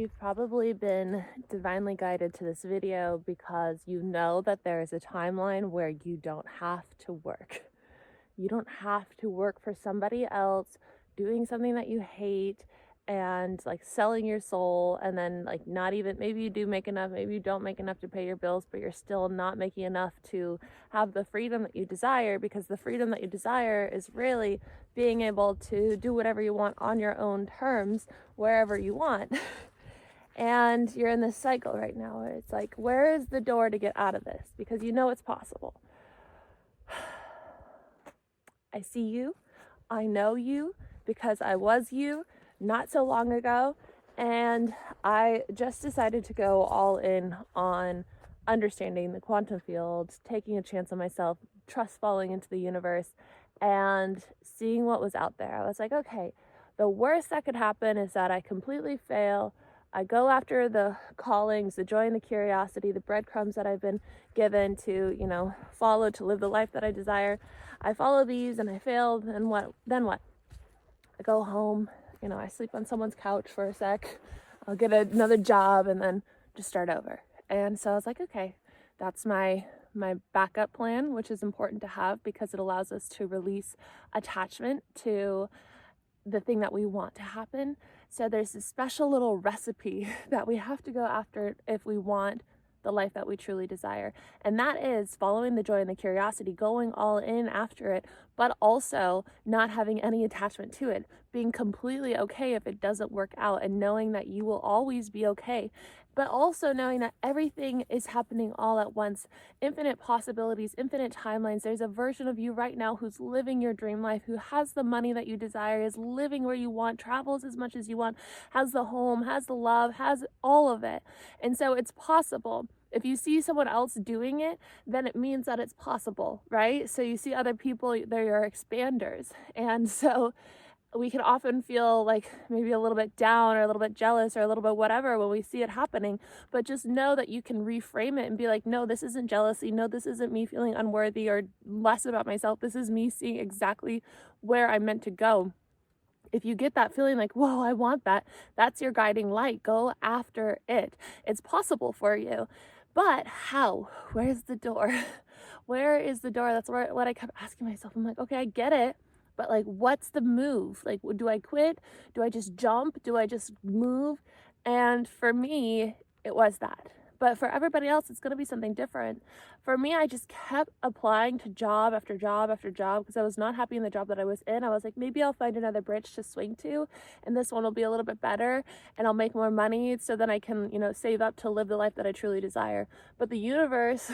You've probably been divinely guided to this video because you know that there is a timeline where you don't have to work. You don't have to work for somebody else doing something that you hate and like selling your soul, and then like not even, maybe you do make enough, maybe you don't make enough to pay your bills, but you're still not making enough to have the freedom that you desire, because the freedom that you desire is really being able to do whatever you want on your own terms wherever you want. And you're in this cycle right now where it's like, where is the door to get out of this? Because you know it's possible. I see you. I know you because I was you not so long ago. And I just decided to go all in on understanding the quantum field, taking a chance on myself, trust falling into the universe, and seeing what was out there. I was like, okay, the worst that could happen is that I completely fail. I go after the callings, the joy and the curiosity, the breadcrumbs that I've been given to, follow, to live the life that I desire. I follow these and I failed, and what? Then what? I go home, I sleep on someone's couch for a sec. I'll get another job and then just start over. And so I was like, okay, that's my backup plan, which is important to have because it allows us to release attachment to the thing that we want to happen. So there's this special little recipe that we have to go after if we want the life that we truly desire. And that is following the joy and the curiosity, going all in after it, but also not having any attachment to it, being completely okay if it doesn't work out, and knowing that you will always be okay, but also knowing that everything is happening all at once, infinite possibilities, infinite timelines. There's a version of you right now who's living your dream life, who has the money that you desire, is living where you want, travels as much as you want, has the home, has the love, has all of it. And so it's possible. If you see someone else doing it, then it means that it's possible, right? So you see other people, they're your expanders. And so we can often feel like maybe a little bit down or a little bit jealous or a little bit whatever when we see it happening, but just know that you can reframe it and be like, no, this isn't jealousy. No, this isn't me feeling unworthy or less about myself. This is me seeing exactly where I'm meant to go. If you get that feeling like, whoa, I want that, that's your guiding light. Go after it. It's possible for you. But how? Where's the door? Where is the door? That's what I kept asking myself. I'm like, okay, I get it. But like, what's the move? Like, do I quit? Do I just jump? Do I just move? And for me, it was that. But for everybody else, it's going to be something different. For me, I just kept applying to job after job after job because I was not happy in the job that I was in. I was like, maybe I'll find another bridge to swing to, and this one will be a little bit better, and I'll make more money so then I can, save up to live the life that I truly desire. But the universe,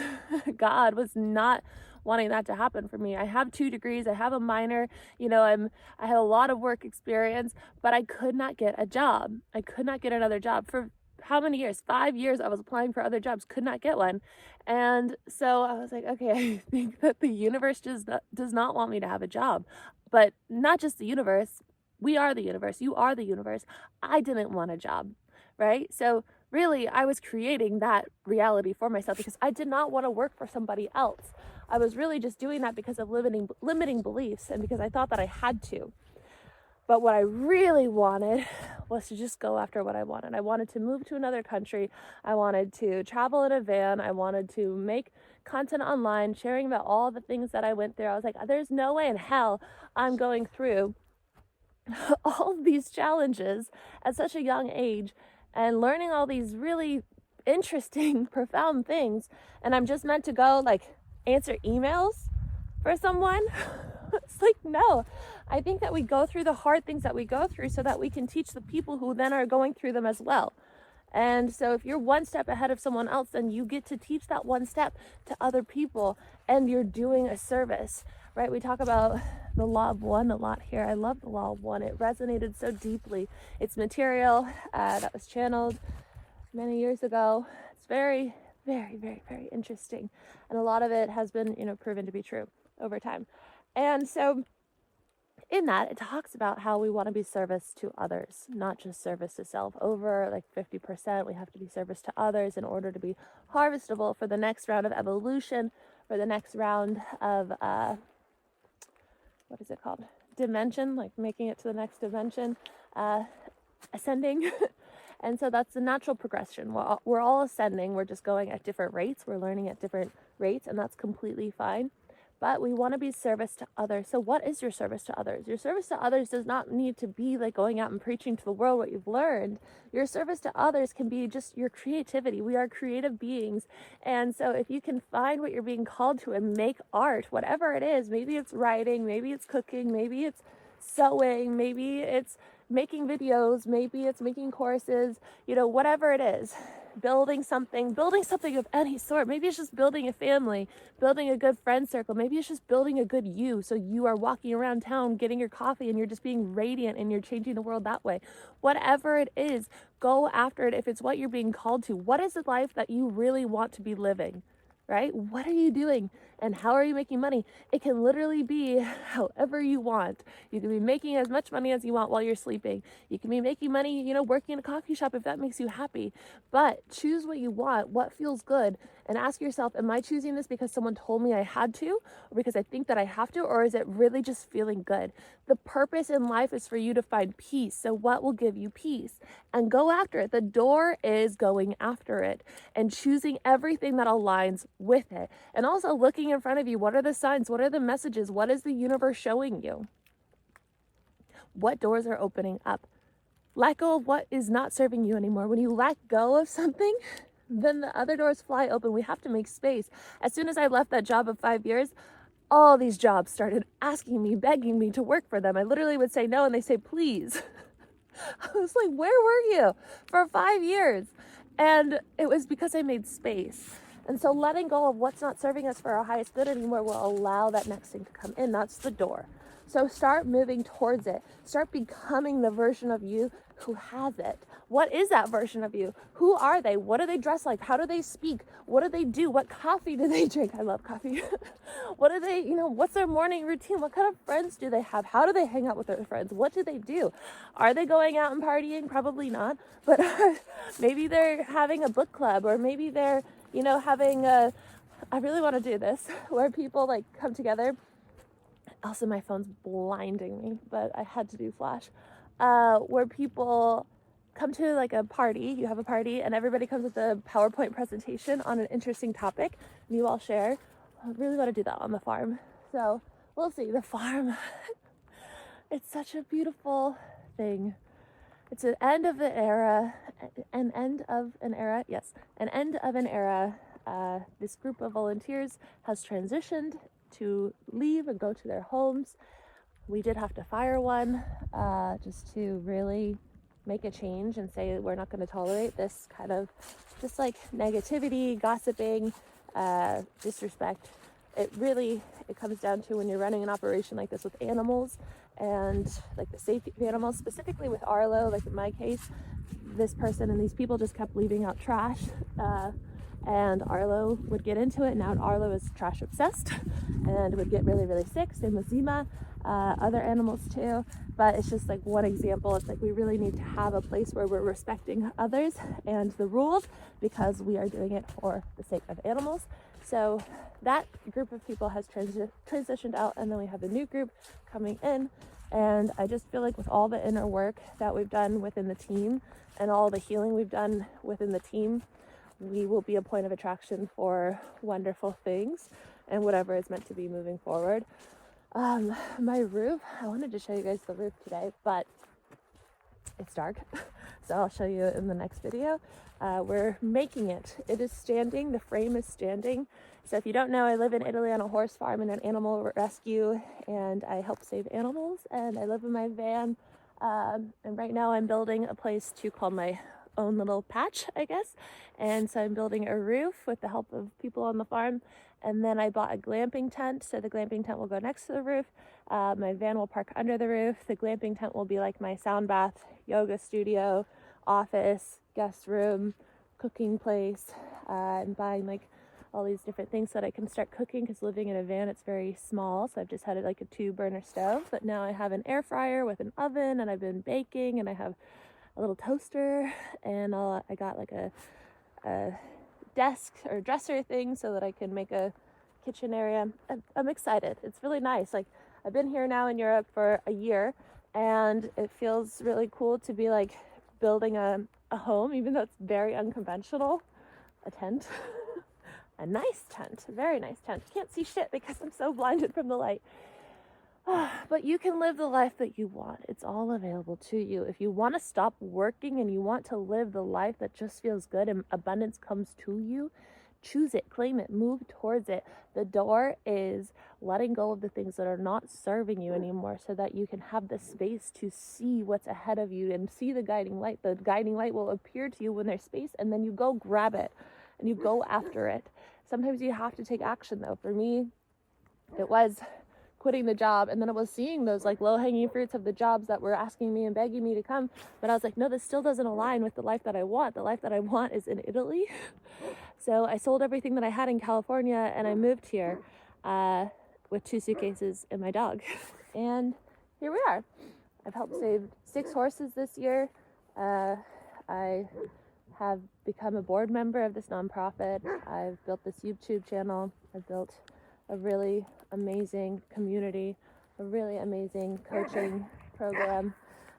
God, was not wanting that to happen for me. I have 2 degrees, I have a minor, I have a lot of work experience, but I could not get a job. I could not get another job for how many years? 5 years I was applying for other jobs, could not get one. And so I was like, okay, I think that the universe just does not want me to have a job. But not just the universe, we are the universe, you are the universe. I didn't want a job, right? So really, I was creating that reality for myself because I did not want to work for somebody else. I was really just doing that because of limiting beliefs and because I thought that I had to. But what I really wanted was to just go after what I wanted. I wanted to move to another country. I wanted to travel in a van. I wanted to make content online, sharing about all the things that I went through. I was like, there's no way in hell I'm going through all of these challenges at such a young age and learning all these really interesting, profound things. And I'm just meant to go like answer emails for someone. It's like, no, I think that we go through the hard things that we go through so that we can teach the people who then are going through them as well. And so if you're one step ahead of someone else, then you get to teach that one step to other people, and you're doing a service, right? We talk about the law of one a lot here. I love the law of one. It resonated so deeply. It's material that was channeled many years ago. It's very, very, very, very interesting. And a lot of it has been, proven to be true over time. And so in that, it talks about how we want to be service to others, not just service to self. Over like 50%, we have to be service to others in order to be harvestable for the next round of evolution, for the next round of, what is it called? Dimension, like making it to the next dimension, ascending. And so that's the natural progression. We're all ascending. We're just going at different rates. We're learning at different rates, and that's completely fine. But we want to be service to others. So what is your service to others? Your service to others does not need to be like going out and preaching to the world what you've learned. Your service to others can be just your creativity. We are creative beings. And so if you can find what you're being called to and make art, whatever it is, maybe it's writing, maybe it's cooking, maybe it's sewing, maybe it's making videos, maybe it's making courses, whatever it is, building something of any sort. Maybe it's just building a family, building a good friend circle. Maybe it's just building a good you. So you are walking around town getting your coffee and you're just being radiant and you're changing the world that way. Whatever it is, go after it. If it's what you're being called to, what is the life that you really want to be living? Right? What are you doing and how are you making money? It can literally be however you want. You can be making as much money as you want while you're sleeping. You can be making money, working in a coffee shop if that makes you happy. But choose what you want, what feels good, and ask yourself, am I choosing this because someone told me I had to, or because I think that I have to, or is it really just feeling good? The purpose in life is for you to find peace. So what will give you peace? And go after it. The door is going after it and choosing everything that aligns with it. And also looking in front of you, what are the signs? What are the messages? What is the universe showing you? What doors are opening up? Let go of what is not serving you anymore. When you let go of something, then the other doors fly open. We have to make space. As soon as I left that job of 5 years, all these jobs started asking me, begging me to work for them. I literally would say no, and they say, please. I was like, where were you for 5 years? And it was because I made space. And so letting go of what's not serving us for our highest good anymore will allow that next thing to come in. That's the door. So start moving towards it. Start becoming the version of you who has it. What is that version of you? Who are they? What do they dress like? How do they speak? What do they do? What coffee do they drink? I love coffee. What do they, what's their morning routine? What kind of friends do they have? How do they hang out with their friends? What do they do? Are they going out and partying? Probably not. But maybe they're having a book club, or maybe they're, having I really want to do this, where people like come together. Also, my phone's blinding me, but I had to do flash. Where people come to like a party, you have a party, and everybody comes with a PowerPoint presentation on an interesting topic, and you all share. I really want to do that on the farm. So we'll see. The farm, it's such a beautiful thing. It's an end of an era, yes, an end of an era. This group of volunteers has transitioned to leave and go to their homes. We did have to fire one just to really make a change and say we're not going to tolerate this kind of just like negativity, gossiping, disrespect. It comes down to when you're running an operation like this with animals and like the safety of animals, specifically with Arlo, like in my case, this person and these people just kept leaving out trash. And Arlo would get into it. Now Arlo is trash obsessed and would get really, really sick. Same with Zima, other animals too. But it's just like one example. It's like we really need to have a place where we're respecting others and the rules, because we are doing it for the sake of animals. So that group of people has transitioned out, and then we have a new group coming in. And I just feel like with all the inner work that we've done within the team and all the healing we've done within the team, we will be a point of attraction for wonderful things and whatever is meant to be moving forward. My roof, I wanted to show you guys the roof today, but it's dark, so I'll show you in the next video. We're making it. It is standing. The frame is standing. So if you don't know, I live in Italy on a horse farm and an animal rescue, and I help save animals, and I live in my van. And right now I'm building a place to call my own little patch, I guess. And so I'm building a roof with the help of people on the farm. And then I bought a glamping tent, so the glamping tent will go next to the roof. My van will park under the roof. The glamping tent will be like my sound bath, yoga studio, office, guest room, cooking place. I'm buying like all these different things so that I can start cooking, because living in a van, it's very small. So I've just had like a 2-burner stove, but now I have an air fryer with an oven, and I've been baking, and I have a little toaster, and I got like a desk or dresser thing so that I can make a kitchen area. I'm excited. It's really nice. Like, I've been here now in Europe for a year, and it feels really cool to be like building a a home, even though it's very unconventional, a tent, a nice tent, a very nice tent. Can't see shit because I'm so blinded from the light. But you can live the life that you want. It's all available to you. If you want to stop working and you want to live the life that just feels good and abundance comes to you, choose it, claim it, move towards it. The door is letting go of the things that are not serving you anymore so that you can have the space to see what's ahead of you and see the guiding light. The guiding light will appear to you when there's space, and then you go grab it and you go after it. Sometimes you have to take action, though. For me, it was quitting the job, and then I was seeing those like low-hanging fruits of the jobs that were asking me and begging me to come, but I was like, no, this still doesn't align with the life that I want. The life that I want is in Italy. So I sold everything that I had in California and I moved here with 2 suitcases and my dog. And here we are. I've helped save 6 horses this year. I have become a board member of this nonprofit. I've built this YouTube channel. I've built a really amazing community, a really amazing coaching program.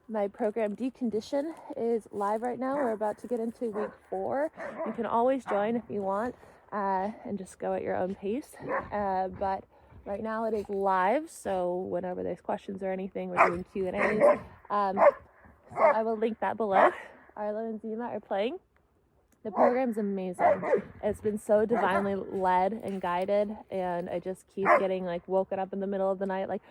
My program Decondition is live right now. We're about to get into week 4. You can always join if you want and just go at your own pace. But right now it is live, so whenever there's questions or anything, we're doing Q&As. So I will link that below. Arlo and Zima are playing. The program's amazing. It's been so divinely led and guided, and I just keep getting like woken up in the middle of the night, like,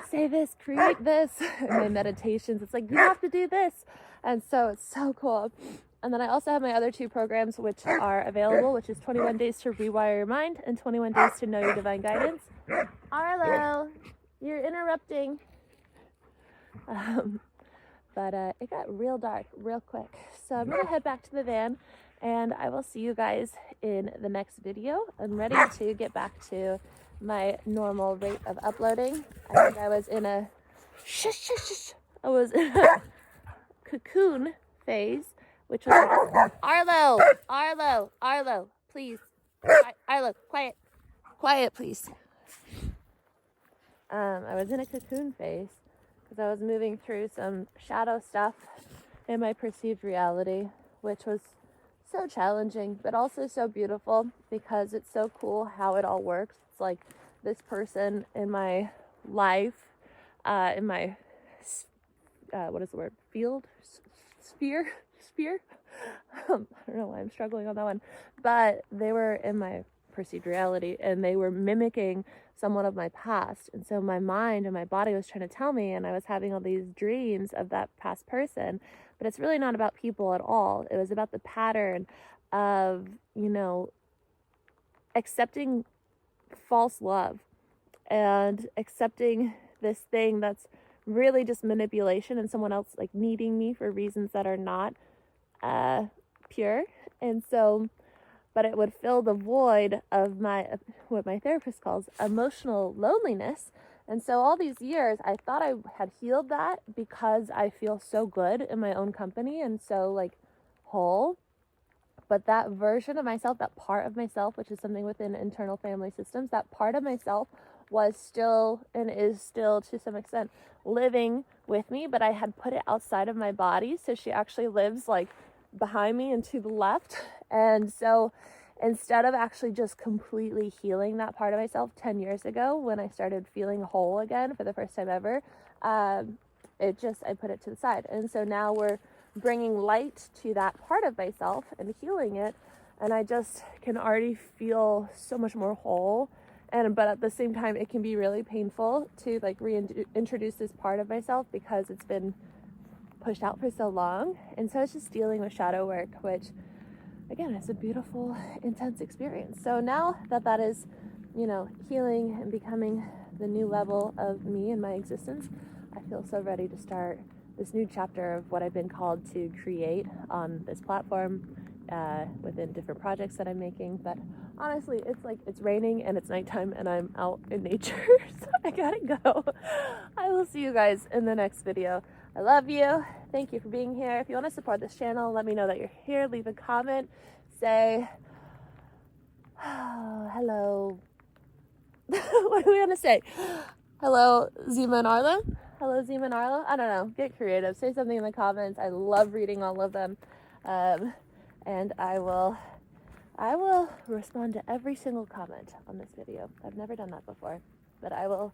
say this, create this. In my meditations, it's like, you have to do this. And so it's so cool. And then I also have my other 2 programs which are available, which is 21 Days to Rewire Your Mind and 21 Days to Know Your Divine Guidance. Arlo, you're interrupting. But it got real dark real quick. So I'm gonna head back to the van, and I will see you guys in the next video. I'm ready to get back to my normal rate of uploading. I think I was in a I was in a cocoon phase, which was Arlo, please. Arlo, quiet, please. I was in a cocoon phase because I was moving through some shadow stuff in my perceived reality, which was so challenging, but also so beautiful because it's so cool how it all works. It's like this person in my life, in my, what is the word? Sphere? I don't know why I'm struggling on that one, but they were in my perceived reality and they were mimicking someone of my past. And so my mind and my body was trying to tell me, and I was having all these dreams of that past person. But it's really not about people at all. It was about the pattern of, accepting false love and accepting this thing that's really just manipulation and someone else like needing me for reasons that are not pure. And so, but it would fill the void of what my therapist calls emotional loneliness. And so all these years, I thought I had healed that because I feel so good in my own company and so like whole. But that version of myself, that part of myself, which is something within internal family systems, that part of myself was still and is still to some extent living with me, but I had put it outside of my body. So she actually lives like behind me and to the left. And so instead of actually just completely healing that part of myself 10 years ago when I started feeling whole again for the first time ever, I put it to the side. And so now we're bringing light to that part of myself and healing it. And I just can already feel so much more whole. But at the same time, it can be really painful to like reintroduce this part of myself because it's been pushed out for so long. And so it's just dealing with shadow work, which again, it's a beautiful, intense experience. So now that is, healing and becoming the new level of me and my existence, I feel so ready to start this new chapter of what I've been called to create on this platform within different projects that I'm making. But honestly, it's raining and it's nighttime and I'm out in nature, so I gotta go. I will see you guys in the next video. I love you. Thank you for being here. If you want to support this channel, let me know that you're here. Leave a comment. Say, oh, hello. What do we want to say? Hello, Zima and Arlo? Hello, Zima and Arlo? I don't know. Get creative. Say something in the comments. I love reading all of them. And I will respond to every single comment on this video. I've never done that before, but I will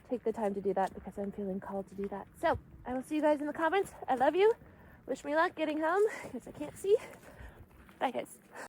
take the time to do that because I'm feeling called to do that. So I will see you guys in the comments. I love you. Wish me luck getting home because I can't see. Bye, guys.